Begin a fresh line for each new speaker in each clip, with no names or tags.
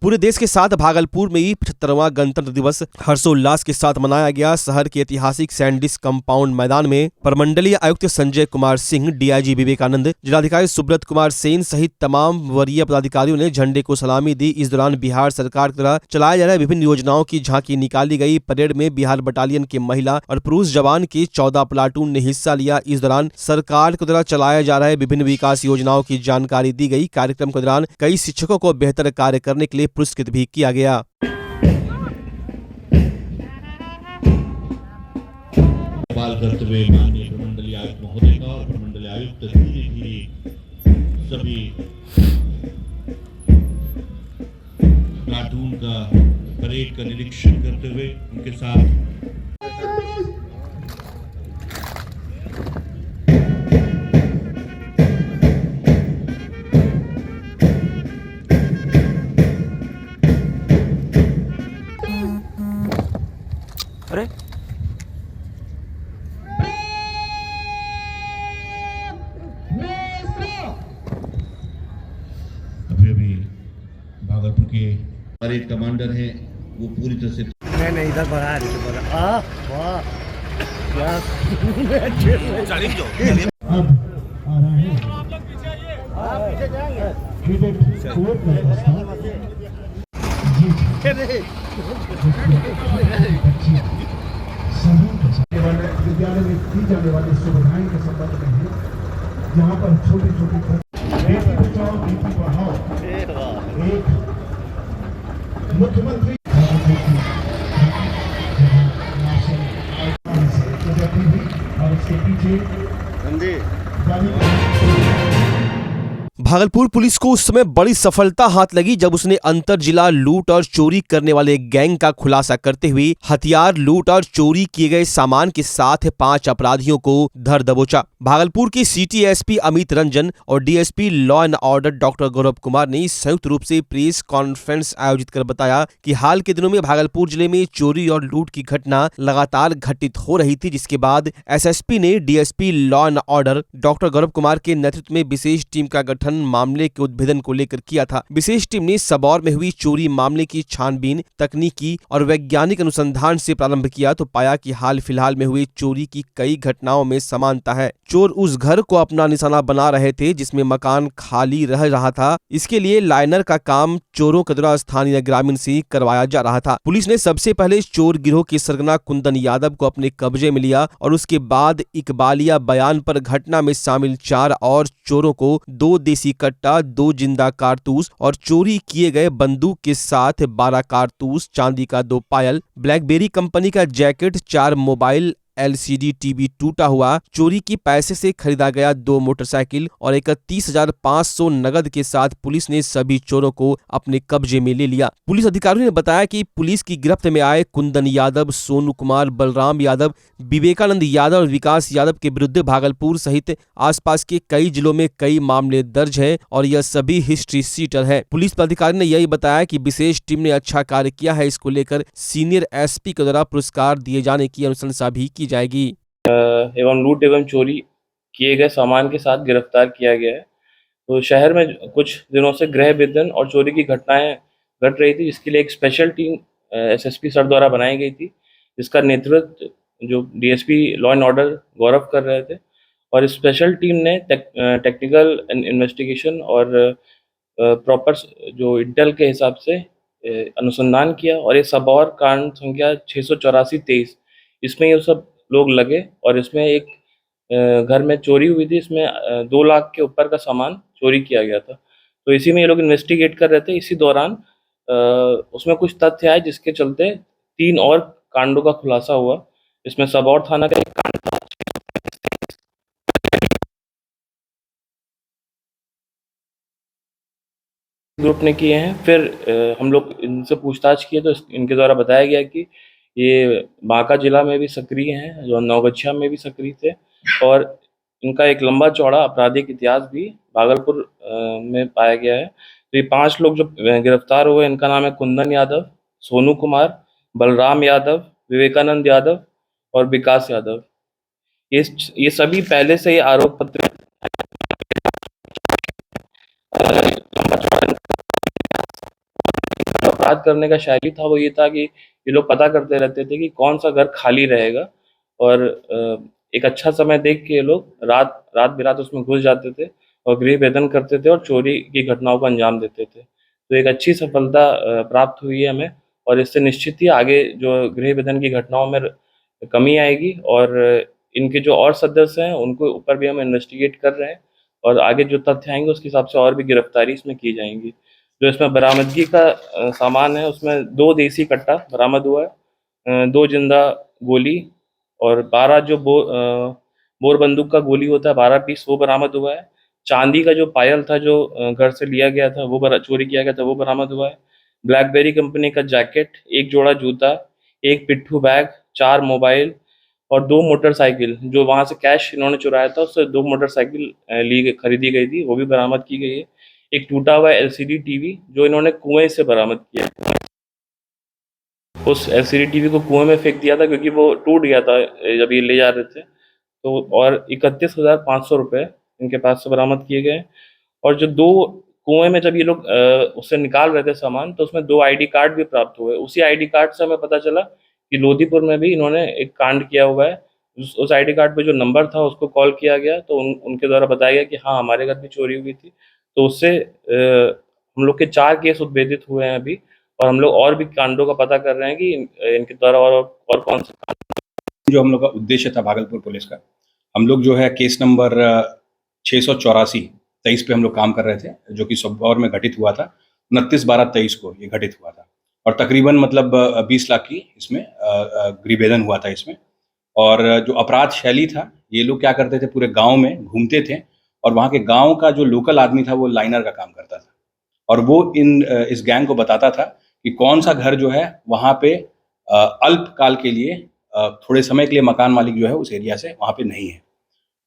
पूरे देश के साथ भागलपुर में भी 75वां गणतंत्र दिवस हर्षोल्लास के साथ मनाया गया। शहर के ऐतिहासिक सैंडिस कंपाउंड मैदान में प्रमंडलीय आयुक्त संजय कुमार सिंह, डीआईजी विवेकानंद, जिलाधिकारी सुब्रत कुमार सेन सहित तमाम वरीय पदाधिकारियों ने झंडे को सलामी दी। इस दौरान बिहार सरकार द्वारा चलाए जा रहे विभिन्न योजनाओं की झांकी निकाली गई। परेड में बिहार बटालियन के महिला और पुरुष जवान के 14 प्लाटून ने हिस्सा लिया। इस दौरान सरकार के द्वारा चलाए जा रहे विभिन्न विकास योजनाओं की जानकारी दी गई। कार्यक्रम के दौरान कई शिक्षकों को बेहतर कार्य करने के लिए पुरस्कृत भी किया गया।
सवाल करते हुए माननीय प्रमंडलीय आयुक्त महोदय का और प्रमंडलीय आयुक्त धीरे धीरे सभी प्लाटून का परेड का निरीक्षण करते हुए उनके साथ
अरे
अभी भागलपुर के परेड कमांडर हैं, वो पूरी तरह से
नहीं इधर बढ़ा वाह क्या
अब आ रहा है। आप लोग पीछे आइए, आप पीछे जाएंगे। विद्यालय में दी जाने वाली सुविधाएं के संबंध में है, जहाँ पर छोटी छोटी बेटी बचाओ बेटी पढ़ाओ एक मुख्यमंत्री और इसके पीछे
भागलपुर पुलिस को उस समय बड़ी सफलता हाथ लगी जब उसने अंतर जिला लूट और चोरी करने वाले गैंग का खुलासा करते हुए हथियार, लूट और चोरी किए गए सामान के साथ 5 अपराधियों को धर दबोचा। भागलपुर के सिटी एसपी अमित रंजन और DSP law and order doctor Gaurav Kumar ने संयुक्त रूप से प्रेस कॉन्फ्रेंस आयोजित कर बताया कि हाल के दिनों में भागलपुर जिले में चोरी और लूट की घटना लगातार घटित हो रही थी, जिसके बाद एसएसपी ने DSP law and order doctor Gaurav Kumar के नेतृत्व में विशेष टीम का गठन मामले के उद्भेदन को लेकर किया था। विशेष टीम ने सबौर में हुई चोरी मामले की छानबीन तकनीकी और वैज्ञानिक अनुसंधान से प्रारंभ किया तो पाया कि हाल फिलहाल में हुई चोरी की कई घटनाओं में समानता है। चोर उस घर को अपना निशाना बना रहे थे जिसमें मकान खाली रह रहा था। इसके लिए लाइनर का काम चोरों के द्वारा स्थानीय ग्रामीण से करवाया जा रहा था। पुलिस ने सबसे पहले चोर गिरोह के सरगना कुंदन यादव को अपने कब्जे में लिया और उसके बाद इकबालिया बयान पर घटना में शामिल 4 और चोरों को 2 देसी कट्टा, 2 जिंदा कारतूस और चोरी किए गए बंदूक के साथ 12 कारतूस, चांदी का 2 पायल, ब्लैकबेरी कंपनी का जैकेट, 4 मोबाइल, एलसीडी टीवी टूटा हुआ, चोरी की पैसे से खरीदा गया 2 मोटरसाइकिल और 31,500 नगद के साथ पुलिस ने सभी चोरों को अपने कब्जे में ले लिया। पुलिस अधिकारियों ने बताया कि पुलिस की गिरफ्त में आए कुंदन यादव, सोनू कुमार, बलराम यादव, विवेकानंद यादव और विकास यादव के विरुद्ध भागलपुर सहित आसपास के कई जिलों में कई मामले दर्ज हैं और यह सभी हिस्ट्री शीटर है। पुलिस अधिकारी ने यही बताया कि विशेष टीम ने अच्छा कार्य किया है। इसको लेकर सीनियर एसपी के द्वारा पुरस्कार दिए जाने की अनुशंसा भी की जाएगी।
एवं लूट एवं चोरी किए गए सामान के साथ गिरफ्तार किया गया है। तो शहर में कुछ दिनों से गृह विदन और चोरी की घटनाएं घट रही थी, जिसके लिए एक स्पेशल टीम एसएसपी सर द्वारा बनाई गई थी, जिसका नेतृत्व जो डीएसपी लॉ एंड ऑर्डर गौरव कर रहे थे। और इस स्पेशल टीम ने टेक्निकल इन्वेस्टिगेशन और प्रॉपर जो इंटेल के हिसाब से अनुसंधान किया और ये सबौर कांड संख्या 684-23 इसमें ये सब लोग लगे और इसमें एक घर में चोरी हुई थी। इसमें 2 लाख के ऊपर का सामान चोरी किया गया था। तो इसी में ये लोग इन्वेस्टिगेट कर रहे थे। इसी दौरान उसमें कुछ तथ्य आए जिसके चलते 3 और कांडों का खुलासा हुआ। इसमें सबौर थाना का एक कांड था, ग्रुप ने किए हैं। फिर हम लोग इनसे पूछताछ किए तो इनके द्वारा बताया गया कि ये बांका जिला में भी सक्रिय हैं, जो नौगछिया में भी सक्रिय थे और इनका एक लंबा चौड़ा आपराधिक इतिहास भी भागलपुर में पाया गया है। तो ये 5 लोग जो गिरफ्तार हुए, इनका नाम है कुंदन यादव, सोनू कुमार, बलराम यादव, विवेकानंद यादव और विकास यादव। ये सभी पहले से ही आरोप पत्र लंबा चौड़ा अपराध करने का शैली था वो ये था कि ये लोग पता करते रहते थे कि कौन सा घर खाली रहेगा, और एक अच्छा समय देख के ये लोग रात बिरात उसमें घुस जाते थे और गृह भेदन करते थे और चोरी की घटनाओं को अंजाम देते थे। तो एक अच्छी सफलता प्राप्त हुई है हमें, और इससे निश्चित ही आगे जो गृह भेदन की घटनाओं में कमी आएगी, और इनके जो और सदस्य हैं उनको ऊपर भी हम इन्वेस्टिगेट कर रहे हैं, और आगे जो तथ्य आएंगे उसके हिसाब से और भी गिरफ्तारी इसमें की जाएंगी। जो इसमें बरामदगी का सामान है उसमें 2 देसी कट्टा बरामद हुआ है, 2 जिंदा गोली और 12 जो बोर बंदूक का गोली होता है 12 पीस वो बरामद हुआ है। चांदी का जो पायल था जो घर से लिया गया था वो चोरी किया गया था वो बरामद हुआ है। ब्लैकबेरी कंपनी का जैकेट, 1 जोड़ा जूता, 1 पिट्ठू बैग, 4 मोबाइल और 2 मोटरसाइकिल, जो वहाँ से कैश इन्होंने चुराया था उससे 2 मोटरसाइकिल खरीदी गई थी वो भी बरामद की गई है। एक टूटा हुआ LCD टीवी जो इन्होंने कुएं से बरामद किया, उस LCD टीवी को कुएं में फेंक दिया था क्योंकि वो टूट गया था जब ये ले जा रहे थे। तो और 31,500 रुपये इनके पास से बरामद किए गए। और जो 2 कुएं में जब ये लोग उससे निकाल रहे थे सामान तो उसमें 2 ID कार्ड भी प्राप्त हुए। उसी ID कार्ड से हमें पता चला कि लोधीपुर में भी इन्होंने एक कांड किया हुआ है। उस ID कार्ड पे जो नंबर था उसको कॉल किया गया तो उनके द्वारा बताया गया कि हाँ हमारे घर भी चोरी हुई थी। तो उससे हम लोग के 4 केस उद्भेदित हुए हैं अभी, और हम लोग और भी कांडों का पता कर रहे हैं कि इनके द्वारा और कौन से
जो हम लोग का उद्देश्य था भागलपुर पुलिस का, हम लोग जो है केस नंबर 684-23 पे हम लोग काम कर रहे थे, जो कि सबौर में घटित हुआ था। 29/12/23 को ये घटित हुआ था और तकरीबन मतलब 20 लाख की इसमें गृहभेदन हुआ था इसमें। और जो अपराध शैली था, ये लोग क्या करते थे, पूरे गांव में घूमते थे और वहाँ के गांव का जो लोकल आदमी था वो लाइनर का काम करता था, और वो इस गैंग को बताता था कि कौन सा घर जो है वहाँ पे अल्पकाल के लिए थोड़े समय के लिए मकान मालिक जो है उस एरिया से वहाँ पे नहीं है।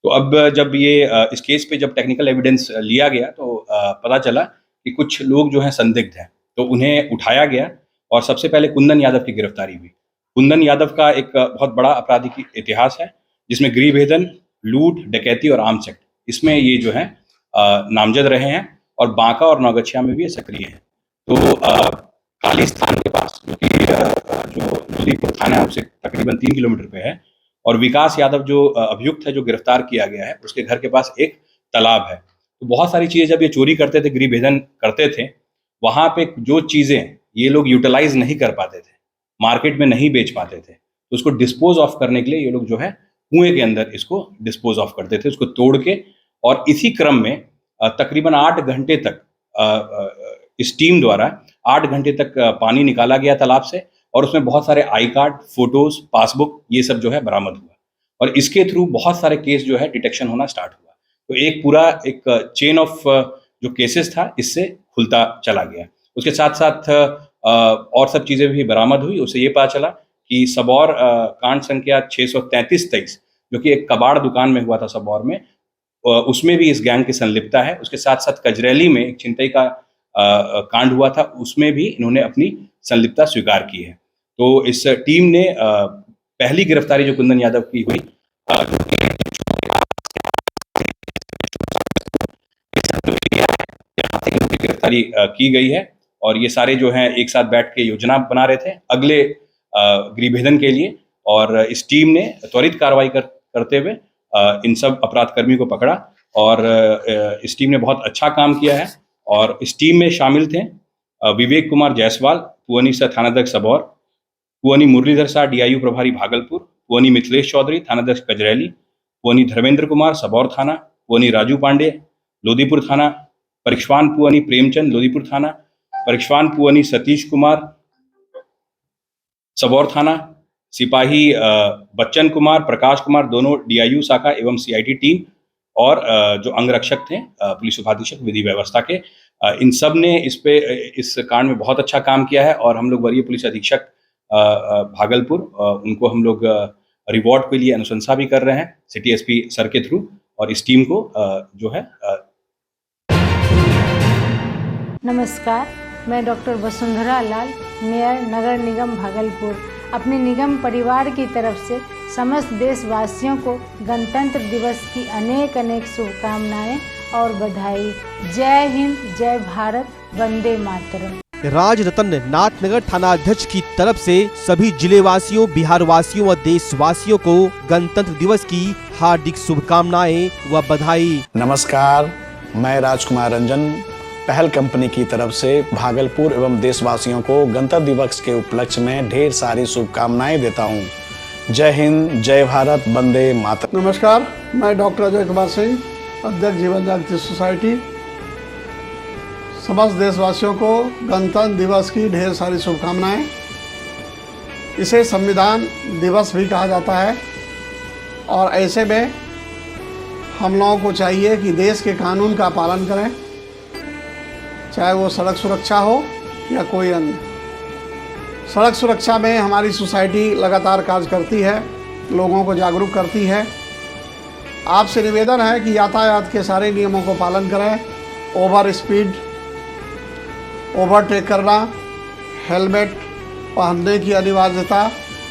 तो अब जब ये इस केस पे जब टेक्निकल एविडेंस लिया गया तो पता चला कि कुछ लोग जो हैं संदिग्ध हैं, तो उन्हें उठाया गया और सबसे पहले कुंदन यादव की गिरफ्तारी हुई। कुंदन यादव का एक बहुत बड़ा आपराधिक इतिहास है जिसमें गृहभेदन, लूट, डकैती और आर्म्स एक्ट, इसमें ये जो है नामजद रहे हैं और बांका और नौगछिया में भी ये सक्रिय हैं। तो खालिस्तान के पास जो लोधीपुर थाना है उससे तकरीबन 3 किलोमीटर पे है, और विकास यादव जो अभियुक्त है जो गिरफ्तार किया गया है उसके घर के पास एक तालाब है। तो बहुत सारी चीज़ें जब ये चोरी करते थे, गृहभेदन करते थे, वहाँ पे जो चीज़ें ये लोग यूटिलाइज नहीं कर पाते थे, मार्केट में नहीं बेच पाते थे, तो उसको डिस्पोज ऑफ करने के लिए ये लोग जो है कुएं के अंदर इसको डिस्पोज ऑफ करते थे, उसको तोड़ के। और इसी क्रम में तकरीबन 8 घंटे तक इस टीम द्वारा 8 घंटे तक पानी निकाला गया तालाब से, और उसमें बहुत सारे आई कार्ड, फोटोज, पासबुक, ये सब जो है बरामद हुआ, और इसके थ्रू बहुत सारे केस जो है डिटेक्शन होना स्टार्ट हुआ। तो एक पूरा एक चेन ऑफ जो केसेस था इससे खुलता चला गया। उसके साथ साथ और सब चीज़ें भी बरामद हुई। उससे ये पता चला कि सबौर कांड संख्या 633-23 जो कि एक कबाड़ दुकान में हुआ था सबौर में, उसमें भी इस गैंग की संलिप्तता है। उसके साथ साथ कजरैली में एक छिनतई का कांड हुआ था, उसमें भी इन्होंने अपनी संलिप्तता स्वीकार की है। तो इस टीम ने पहली गिरफ्तारी जो कुंदन यादव की हुई गिरफ्तारी की गई है, और ये सारे जो हैं एक साथ बैठ के योजना बना रहे थे अगले गृहभेदन के लिए, और इस टीम ने त्वरित कार्रवाई करते हुए इन सब अपराधकर्मी को पकड़ा, और इस टीम ने बहुत अच्छा काम किया है। और इस टीम में शामिल थे विवेक कुमार जायसवाल, पुअनी सा थानाध्यक्ष सबौर, पुअनी मुरलीधर शाह DIU प्रभारी भागलपुर, पुअनी मिथिलेश चौधरी थानाध्यक्ष कजरैली, पुअनी धर्मेंद्र कुमार सबौर थाना, पुअनी राजू पांडे लोधीपुर थाना, परीक्षवान पुअनी प्रेमचंद लोधीपुर थाना, परीक्षवान पुअनी सतीश कुमार सबौर थाना, सिपाही बच्चन कुमार, प्रकाश कुमार, दोनों DIU शाखा एवं CID टीम, और जो अंगरक्षक थे पुलिस उपाधीक्षक विधि व्यवस्था के, इन सब ने इस कांड में बहुत अच्छा काम किया है। और हम लोग वरीय पुलिस अधीक्षक भागलपुर, उनको हम लोग रिवॉर्ड के लिए अनुशंसा भी कर रहे हैं सिटी SP सर के थ्रू, और इस टीम को जो है
नमस्कार, मैं डॉक्टर वसुंधरा लाल, मेयर नगर निगम भागलपुर, अपने निगम परिवार की तरफ से समस्त देशवासियों को गणतंत्र दिवस की अनेक अनेक शुभकामनाएं और बधाई। जय हिंद, जय भारत, वंदे मातरम।
राज रतन नाथनगर थानाध्यक्ष की तरफ से सभी जिले वासियों, बिहार वासियों व देशवासियों को गणतंत्र दिवस की हार्दिक शुभकामनाएं व बधाई।
नमस्कार, मैं राजकुमार रंजन पहल कंपनी की तरफ से भागलपुर एवं देशवासियों को गणतंत्र दिवस के उपलक्ष्य में ढेर सारी शुभकामनाएं देता हूं। जय हिंद, जय भारत, वंदे मातरम।
नमस्कार, मैं डॉक्टर अजय कुमार सिंह, अध्यक्ष जीवन जागृति सोसाइटी। समस्त देशवासियों को गणतंत्र दिवस की ढेर सारी शुभकामनाएं। इसे संविधान दिवस भी कहा जाता है और ऐसे में हम लोगों को चाहिए कि देश के कानून का पालन करें, चाहे वो सड़क सुरक्षा हो या कोई अन्य। सड़क सुरक्षा में हमारी सोसाइटी लगातार कार्य करती है, लोगों को जागरूक करती है। आपसे निवेदन है कि यातायात के सारे नियमों को पालन करें। ओवर स्पीड, ओवरटेक करना, हेलमेट पहनने की अनिवार्यता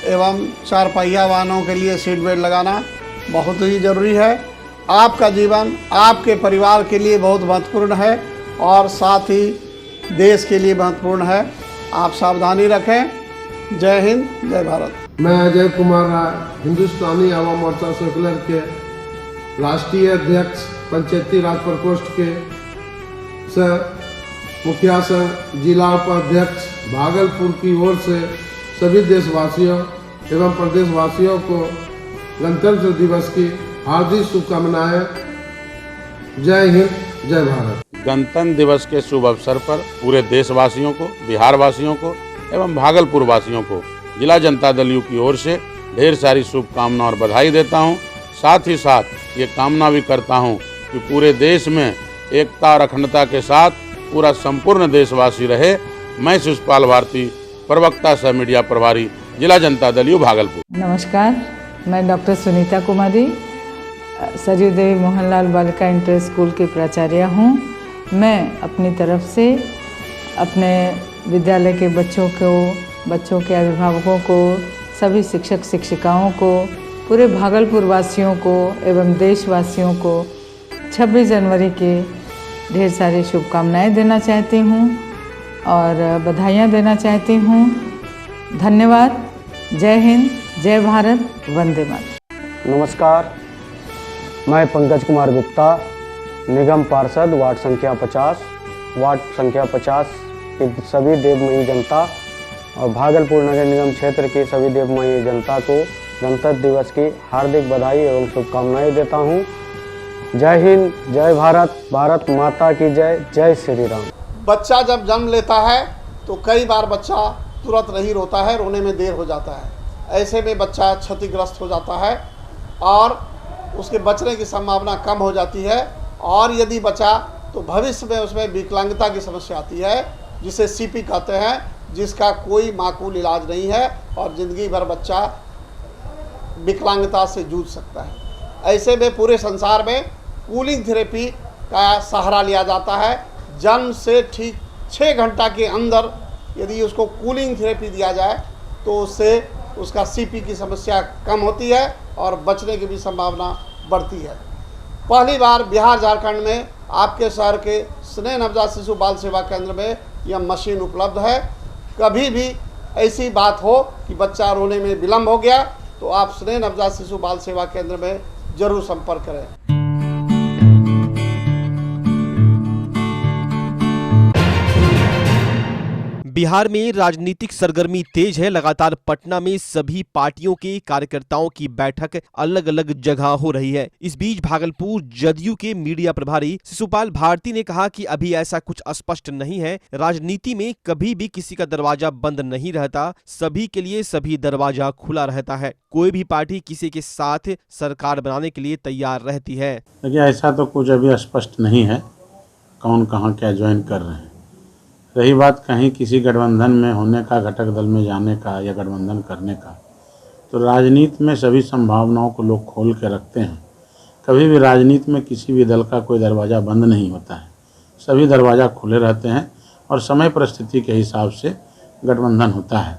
एवं चार पहिया वाहनों के लिए सीट बेल्ट लगाना बहुत ही ज़रूरी है। आपका जीवन आपके परिवार के लिए बहुत महत्वपूर्ण है और साथ ही देश के लिए महत्वपूर्ण है। आप सावधानी रखें। जय हिंद, जय भारत।
मैं अजय कुमार राय, हिंदुस्तानी आवाम मोर्चा सर्कुलर के राष्ट्रीय अध्यक्ष, पंचायती राज प्रकोष्ठ के मुखिया संघ जिला उपाध्यक्ष भागलपुर की ओर से सभी देशवासियों एवं प्रदेशवासियों को गणतंत्र दिवस की हार्दिक शुभकामनाएं। जय हिंद, जय भारत।
गणतंत्र दिवस के शुभ अवसर पर पूरे देशवासियों को, बिहार वासियों को एवं भागलपुर वासियों को जिला जनता दल यू की ओर से ढेर सारी शुभकामनाएं और बधाई देता हूं। साथ ही साथ ये कामना भी करता हूं कि पूरे देश में एकता और अखंडता के साथ पूरा संपूर्ण देशवासी रहे। मैं शिशुपाल भारती, प्रवक्ता सह मीडिया प्रभारी, जिला जनता दल यू भागलपुर।
नमस्कार, मैं डॉक्टर सुनीता कुमारी, सरयू देवी मोहनलाल बालिका इंटर स्कूल की प्राचार्य हूँ। मैं अपनी तरफ से अपने विद्यालय के बच्चों के अभिभावकों को, सभी शिक्षक शिक्षिकाओं को, पूरे भागलपुर वासियों को एवं देशवासियों को 26 जनवरी के ढेर सारी शुभकामनाएं देना चाहती हूँ और बधाइयाँ देना चाहती हूँ। धन्यवाद। जय हिंद, जय भारत, वंदे मातरम।
नमस्कार, मैं पंकज कुमार गुप्ता, निगम पार्षद वार्ड संख्या 50 की सभी देवमयी जनता और भागलपुर नगर निगम क्षेत्र की सभी देवमयी जनता को गणतंत्र दिवस की हार्दिक बधाई एवं शुभकामनाएं देता हूं। जय हिंद, जय भारत, भारत माता की जय, जय श्री राम।
बच्चा जब जन्म लेता है तो कई बार बच्चा तुरंत नहीं रोता है, रोने में देर हो जाता है। ऐसे में बच्चा क्षतिग्रस्त हो जाता है और उसके बचने की संभावना कम हो जाती है और यदि बचा तो भविष्य में उसमें विकलांगता की समस्या आती है, जिसे सीपी कहते हैं, जिसका कोई माकूल इलाज नहीं है और ज़िंदगी भर बच्चा विकलांगता से जूझ सकता है। ऐसे में पूरे संसार में कूलिंग थेरेपी का सहारा लिया जाता है। जन्म से ठीक 6 घंटा के अंदर यदि उसको कूलिंग थेरेपी दिया जाए तो उससे उसका सीपी की समस्या कम होती है और बचने की भी संभावना बढ़ती है। पहली बार बिहार झारखंड में आपके शहर के स्नेह नवजात शिशु बाल सेवा केंद्र में यह मशीन उपलब्ध है। कभी भी ऐसी बात हो कि बच्चा रोने में विलम्ब हो गया तो आप स्नेह नवजात शिशु बाल सेवा केंद्र में जरूर संपर्क करें।
बिहार में राजनीतिक सरगर्मी तेज है। लगातार पटना में सभी पार्टियों के कार्यकर्ताओं की बैठक अलग अलग जगह हो रही है। इस बीच भागलपुर जदयू के मीडिया प्रभारी शिशुपाल भारती ने कहा कि अभी ऐसा कुछ स्पष्ट नहीं है। राजनीति में कभी भी किसी का दरवाजा बंद नहीं रहता, सभी के लिए सभी दरवाजा खुला रहता है। कोई भी पार्टी किसी के साथ सरकार बनाने के लिए तैयार रहती है।
देखिए, ऐसा तो कुछ अभी स्पष्ट नहीं है कौन कहाँ क्या ज्वाइन कर रहे हैं। रही बात कहीं किसी गठबंधन में होने का, घटक दल में जाने का या गठबंधन करने का, तो राजनीति में सभी संभावनाओं को लोग खोल के रखते हैं। कभी भी राजनीति में किसी भी दल का कोई दरवाज़ा बंद नहीं होता है, सभी दरवाज़ा खुले रहते हैं और समय परिस्थिति के हिसाब से गठबंधन होता है।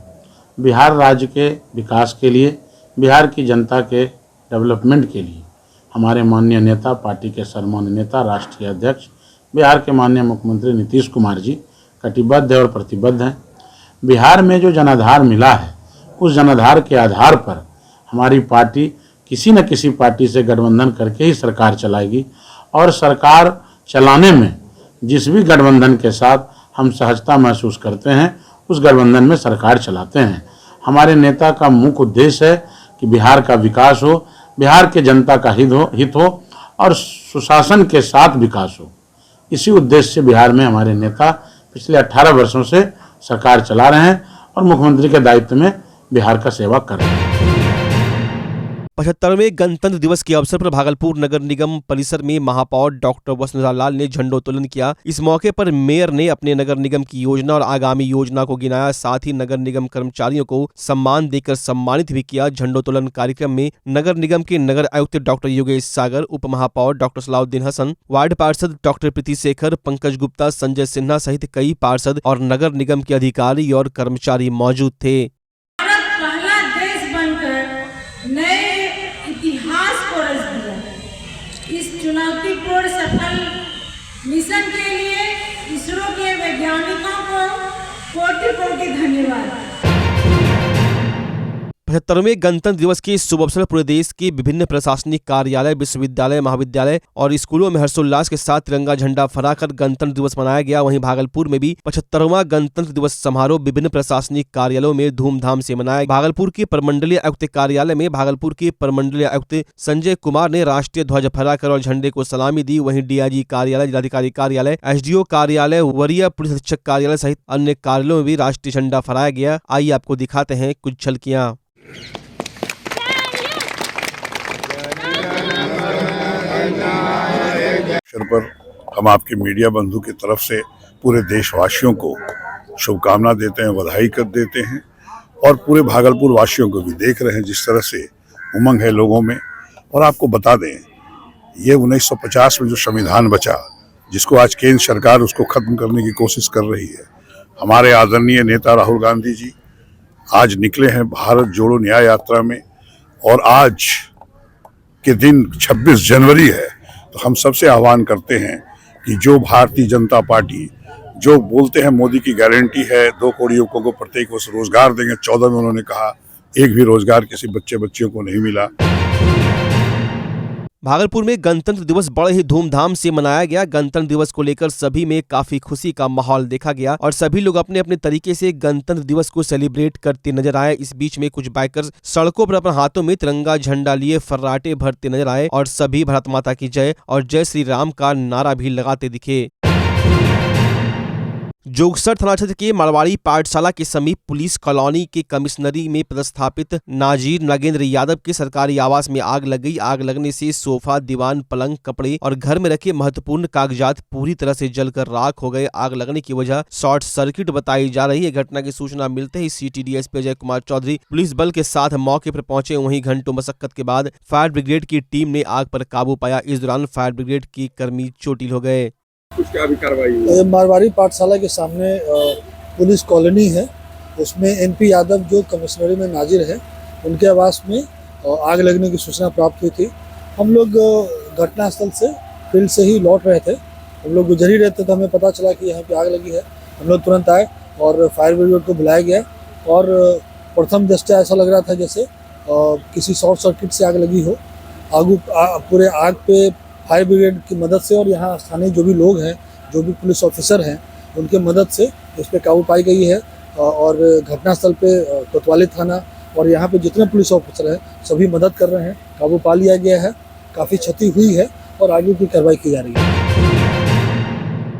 बिहार राज्य के विकास के लिए, बिहार की जनता के डेवलपमेंट के लिए हमारे माननीय नेता, पार्टी के सम्मानित नेता, राष्ट्रीय अध्यक्ष, बिहार के माननीय मुख्यमंत्री नीतीश कुमार जी कटिबद्ध और प्रतिबद्ध हैं। बिहार में जो जनाधार मिला है उस जनाधार के आधार पर हमारी पार्टी किसी न किसी पार्टी से गठबंधन करके ही सरकार चलाएगी और सरकार चलाने में जिस भी गठबंधन के साथ हम सहजता महसूस करते हैं उस गठबंधन में सरकार चलाते हैं। हमारे नेता का मुख्य उद्देश्य है कि बिहार का विकास हो, बिहार के जनता का हित हो और सुशासन के साथ विकास हो। इसी उद्देश्य से बिहार में हमारे नेता पिछले 18 वर्षों से सरकार चला रहे हैं और मुख्यमंत्री के दायित्व में बिहार का सेवा कर रहे हैं।
75वें गणतंत्र दिवस के अवसर पर भागलपुर नगर निगम परिसर में महापौर डॉक्टर वसुंधरा लाल ने झंडोत्तोलन किया। इस मौके पर मेयर ने अपने नगर निगम की योजना और आगामी योजना को गिनाया। साथ ही नगर निगम कर्मचारियों को सम्मान देकर सम्मानित भी किया। झंडोत्तोलन कार्यक्रम में नगर निगम के नगर आयुक्त डॉक्टर योगेश सागर, उप महापौर डॉक्टर सलाउद्दीन हसन, वार्ड पार्षद डॉक्टर प्रीति शेखर, पंकज गुप्ता, संजय सिन्हा सहित कई पार्षद और नगर निगम के अधिकारी और कर्मचारी मौजूद थे।
पहला देश बनकर नए इतिहास को रच दिया। इस चुनौतीपूर्ण सफल मिशन के लिए इसरो के वैज्ञानिकों को कोटि-कोटि धन्यवाद।
75वें गणतंत्र दिवस के शुभ अवसर पूरे देश के विभिन्न प्रशासनिक कार्यालय, विश्वविद्यालय, महाविद्यालय और स्कूलों में हर्षोल्लास के साथ तिरंगा झंडा फहराकर गणतंत्र दिवस मनाया गया। वहीं भागलपुर में भी 75वां गणतंत्र दिवस समारोह विभिन्न प्रशासनिक कार्यालयों में धूमधाम से मनाया। भागलपुर के प्रमंडलीय आयुक्त कार्यालय में भागलपुर के प्रमंडलीय आयुक्त संजय कुमार ने राष्ट्रीय ध्वज फहराकर और झंडे को सलामी दी। वहीं डीआईजी कार्यालय, जिलाधिकारी कार्यालय, एसडीओ कार्यालय, वरीय पुलिस अधीक्षक कार्यालय सहित अन्य कार्यालयों में भी राष्ट्रीय झंडा फहराया गया। आइए आपको दिखाते हैं कुछ झलकियां।
पर हम आपके मीडिया बंधु की तरफ से पूरे देशवासियों को शुभकामना देते हैं, बधाई कर देते हैं और पूरे भागलपुर वासियों को भी देख रहे हैं जिस तरह से उमंग है लोगों में। और आपको बता दें, ये 1950 में जो संविधान बचा, जिसको आज केंद्र सरकार उसको खत्म करने की कोशिश कर रही है, हमारे आदरणीय नेता राहुल गांधी जी आज निकले हैं भारत जोड़ो न्याय यात्रा में। और आज के दिन 26 जनवरी है, तो हम सबसे आह्वान करते हैं कि जो भारतीय जनता पार्टी जो बोलते हैं मोदी की गारंटी है 2 करोड़ युवकों को प्रत्येक वर्ष रोजगार देंगे, 14 में उन्होंने कहा एक भी रोजगार किसी बच्चियों को नहीं मिला।
भागलपुर में गणतंत्र दिवस बड़े ही धूमधाम से मनाया गया। गणतंत्र दिवस को लेकर सभी में काफी खुशी का माहौल देखा गया और सभी लोग अपने अपने तरीके से गणतंत्र दिवस को सेलिब्रेट करते नजर आए। इस बीच में कुछ बाइकर्स सड़कों पर अपने हाथों में तिरंगा झंडा लिए फर्राटे भरते नजर आए और सभी भारत माता की जय और जय श्री राम का नारा भी लगाते दिखे। जोगसर थाना क्षेत्र के मारवाड़ी पाठशाला के समीप पुलिस कॉलोनी के कमिश्नरी में पदस्थापित नाजीर नागेंद्र यादव के सरकारी आवास में आग लग गई। आग लगने से सोफा, दीवान, पलंग, कपड़े और घर में रखे महत्वपूर्ण कागजात पूरी तरह से जलकर राख हो गए। आग लगने की वजह शॉर्ट सर्किट बताई जा रही है। घटना की सूचना मिलते ही city DSP Ajay Kumar Chaudhary police बल के साथ मौके पर पहुंचे। वहीं घंटों मशक्कत के बाद फायर ब्रिगेड की टीम ने आग पर काबू पाया। इस दौरान फायर ब्रिगेड के कर्मी चोटिल हो गए।
कुछ क्या भी कार्रवाई?
मारवाड़ी पाठशाला के सामने पुलिस कॉलोनी है, उसमें एनपी यादव जो कमिश्नरी में नाजिर है, उनके आवास में आग लगने की सूचना प्राप्त हुई थी। हम लोग घटनास्थल से फील्ड से ही लौट रहे थे। हम लोग गुजर ही रहे थे तो हमें पता चला कि यहाँ पे आग लगी है। हम लोग तुरंत आए और फायर ब्रिगेड को बुलाया गया और प्रथम दृष्टया ऐसा लग रहा था जैसे किसी शॉर्ट सर्किट से आग लगी हो। पूरे आग पे फायर ब्रिगेड की मदद से और यहाँ स्थानीय जो भी लोग हैं, जो भी पुलिस ऑफिसर हैं, उनके मदद से इस पर काबू पाई गई है। और घटनास्थल पे कोतवाली थाना और यहाँ पे जितने पुलिस ऑफिसर हैं सभी मदद कर रहे हैं। काबू पा लिया गया है, काफ़ी क्षति हुई है और आगे की कार्रवाई की जा रही है।